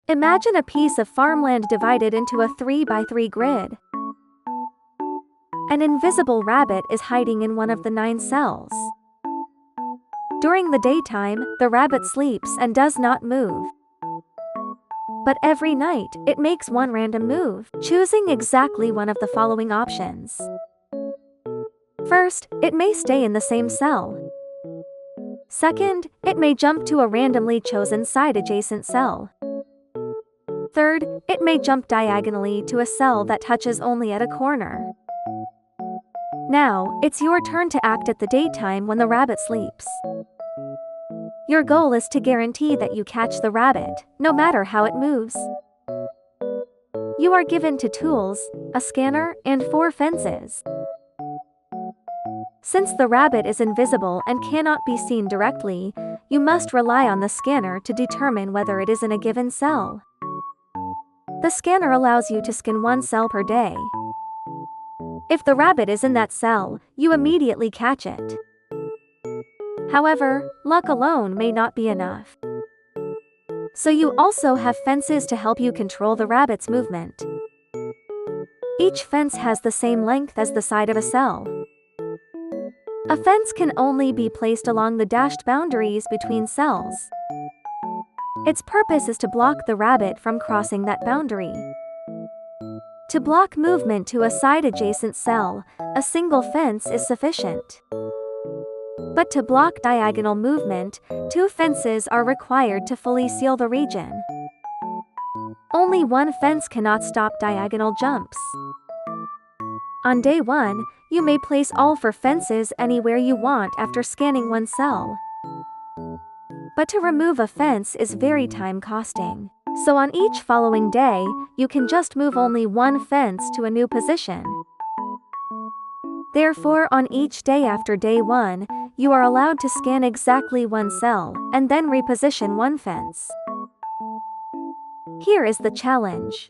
Imagine a piece of farmland divided into a 3 by 3 grid. An invisible rabbit is hiding in one of the 9 cells. During the daytime, the rabbit sleeps and does not move. But every night, it makes one random move, choosing exactly one of the following options. First, it may stay in the same cell. Second, it may jump to a randomly chosen side-adjacent cell. Third, it may jump diagonally to a cell that touches only at a corner. Now, it's your turn to act at the daytime when the rabbit sleeps. Your goal is to guarantee that you catch the rabbit, no matter how it moves. You are given 2 tools, a scanner, and 4 fences. Since the rabbit is invisible and cannot be seen directly, you must rely on the scanner to determine whether it is in a given cell. The scanner allows you to scan 1 cell per day. If the rabbit is in that cell, you immediately catch it. However, luck alone may not be enough. So you also have fences to help you control the rabbit's movement. Each fence has the same length as the side of a cell. A fence can only be placed along the dashed boundaries between cells. Its purpose is to block the rabbit from crossing that boundary. To block movement to a side-adjacent cell, a single fence is sufficient. But to block diagonal movement, 2 fences are required to fully seal the region. Only 1 fence cannot stop diagonal jumps. On day 1, you may place all 4 fences anywhere you want after scanning 1 cell. But to remove a fence is very time-costing. So on each following day, you can just move only 1 fence to a new position. Therefore, on each day after day 1, you are allowed to scan exactly 1 cell, and then reposition 1 fence. Here is the challenge.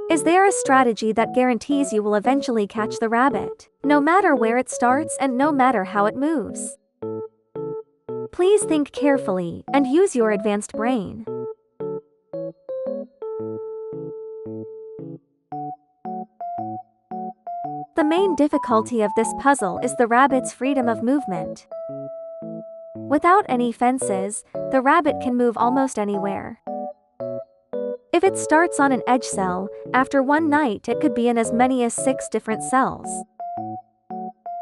Is there a strategy that guarantees you will eventually catch the rabbit, no matter where it starts and no matter how it moves? Please think carefully, and use your advanced brain. The main difficulty of this puzzle is the rabbit's freedom of movement. Without any fences, the rabbit can move almost anywhere. If it starts on an edge cell, after 1 night it could be in as many as 6 different cells.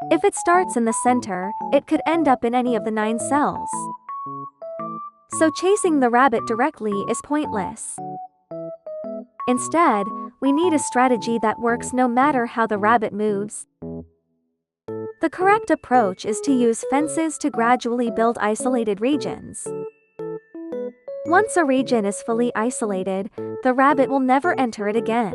If it starts in the center, it could end up in any of the 9 cells. So chasing the rabbit directly is pointless. Instead, we need a strategy that works no matter how the rabbit moves. The correct approach is to use fences to gradually build isolated regions. Once a region is fully isolated, the rabbit will never enter it again.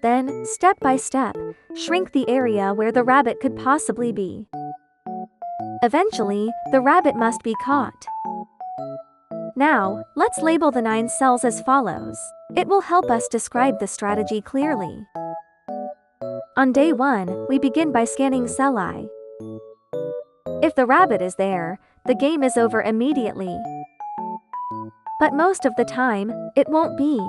Then, step by step, shrink the area where the rabbit could possibly be. Eventually, the rabbit must be caught. Now, let's label the 9 cells as follows. It will help us describe the strategy clearly. On day 1, we begin by scanning cell I. If the rabbit is there, the game is over immediately. But most of the time, it won't be.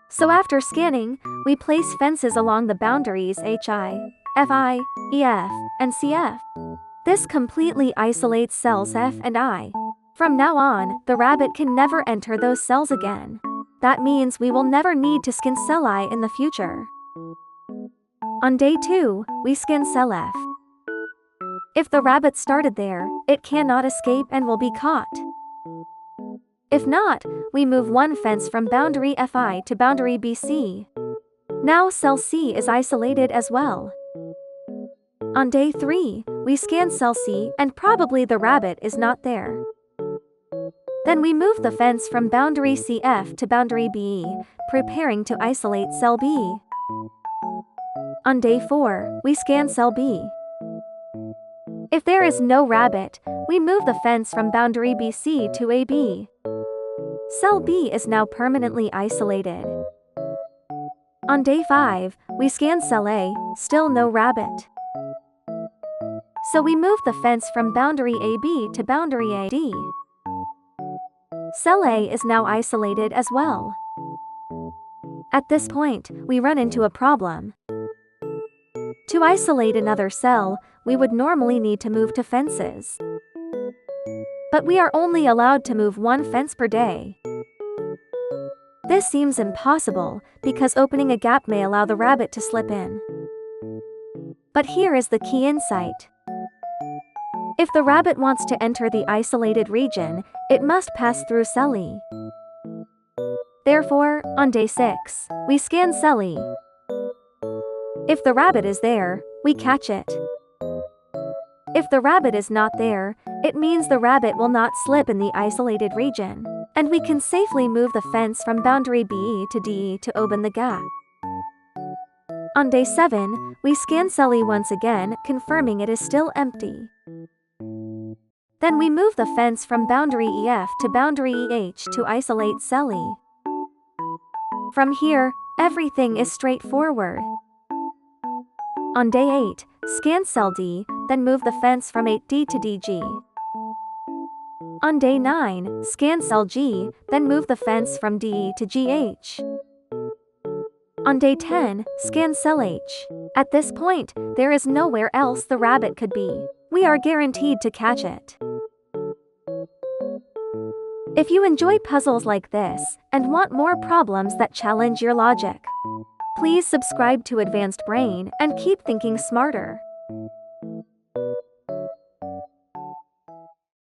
So after scanning, we place fences along the boundaries HI, FI, EF, and CF. This completely isolates cells F and I. From now on, the rabbit can never enter those cells again. That means we will never need to scan cell I in the future. On day 2, we scan cell F. If the rabbit started there, it cannot escape and will be caught. If not, we move 1 fence from boundary FI to boundary BC. Now cell C is isolated as well. On day 3, we scan cell C and probably the rabbit is not there. Then we move the fence from boundary CF to boundary BE, preparing to isolate cell B. On day 4, we scan cell B. If there is no rabbit, we move the fence from boundary BC to AB. Cell B is now permanently isolated. On day 5, we scan cell A, still no rabbit. So we move the fence from boundary AB to boundary AD. Cell A is now isolated as well. At this point, we run into a problem. To isolate another cell, we would normally need to move to fences. But we are only allowed to move one fence per day. This seems impossible, because opening a gap may allow the rabbit to slip in. But here is the key insight. If the rabbit wants to enter the isolated region, it must pass through cell E. Therefore, on day 6, we scan cell E. If the rabbit is there, we catch it. If the rabbit is not there, it means the rabbit will not slip in the isolated region, and we can safely move the fence from boundary B to D to open the gap. On day 7, we scan cell E once again, confirming it is still empty. Then we move the fence from boundary EF to boundary EH to isolate cell E. From here, everything is straightforward. On day 8, scan cell D, then move the fence from 8D to DG. On day 9, scan cell G, then move the fence from D to GH. On day 10, scan cell H. At this point, there is nowhere else the rabbit could be. We are guaranteed to catch it. If you enjoy puzzles like this, and want more problems that challenge your logic, please subscribe to Advanced Brain and keep thinking smarter.